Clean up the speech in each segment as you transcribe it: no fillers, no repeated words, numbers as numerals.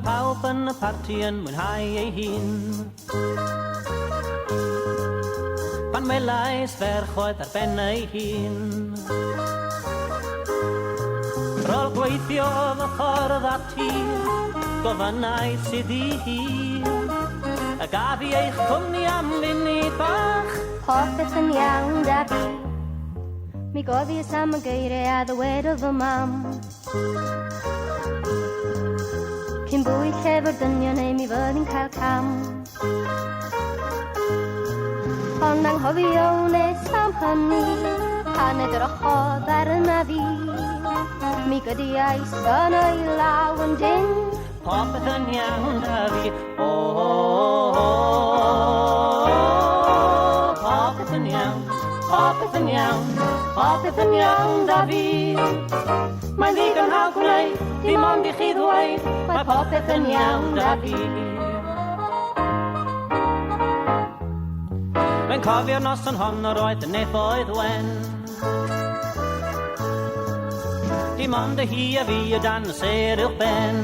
pawb yn y parti yn mwynhau ei hun. Pan welais ferchoedd ar ben ei hun. Rôl gweithio fy ffordd ati, gofynnau sydd i hir. A gaf i eich cwmni am funud bach. Popeth yn iawn da fi. Mi goddies am y geiriau a ddywedodd fy mam. Cyn bwyd llefyr dynion ei mi fyddwn cael cam. Ond anghofio nes am hynny, pan edrychodd ar yna fi. Mi gydiais yn ei law yn dyn. Popeth yn iawn da fi. Popeth yn iawn, popeth yn iawn, popeth yn iawn da fi. Mae'n ddigon hawdd gwneud, dim ond i chi ddweud, mae popeth yn iawn da fi. Mae'n cofio'r noson honno roedd yn nefoedd wen. Dim ond y hi a fi o dan y ser uwch ben.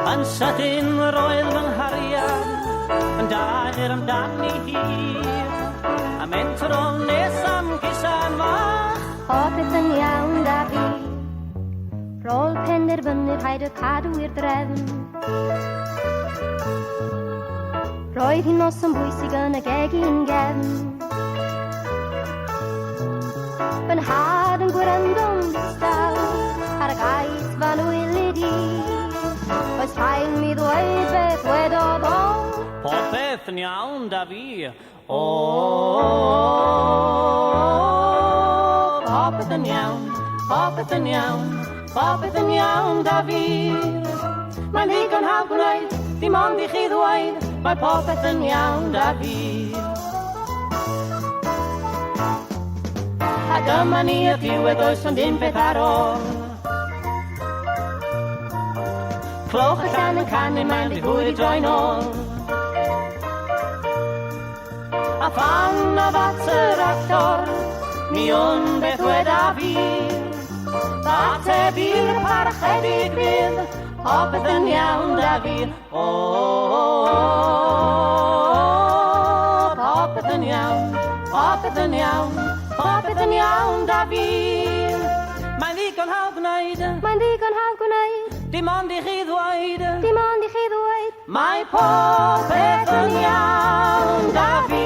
Yn sydyn roedd fy nghariad yn dair amdani hir. A mentro nes am gisan fach. Popeth yn iawn da fi. Rôl penderfynu rhaid y cadw i'r drefn. Roedd hi'n noson bwysig yn y gegin gefn. Fy nhad yn gwrando'n ddistaw ar y gais fan wylid i. Oes rhaid mi ddweud beth wedodd o. Popeth yn iawn da fi. Popeth yn iawn, popeth yn iawn, popeth yn iawn da fi. Mae'n ddigon hawdd gwneud, dim ond i chi ddweud, mae popeth yn iawn da fi. A dyma ni y diwedd oes ond un beth ar ôl. Clowch y llan yn canu, mae'n di hwyr i droi nôl. A phan a fat yr actor, mi o'n beth weda fi. Ateb i'r parchedig fydd, popeth yn iawn da fi. Popeth yn iawn, popeth yn iawn, popeth yn iawn da fi. Mae'n ddigon hawdd gwneud, Mae'n ddigon hawdd gwneud, dim ond i chi ddweud, dim ond i chi ddweud. mae popeth yn iawn da fi.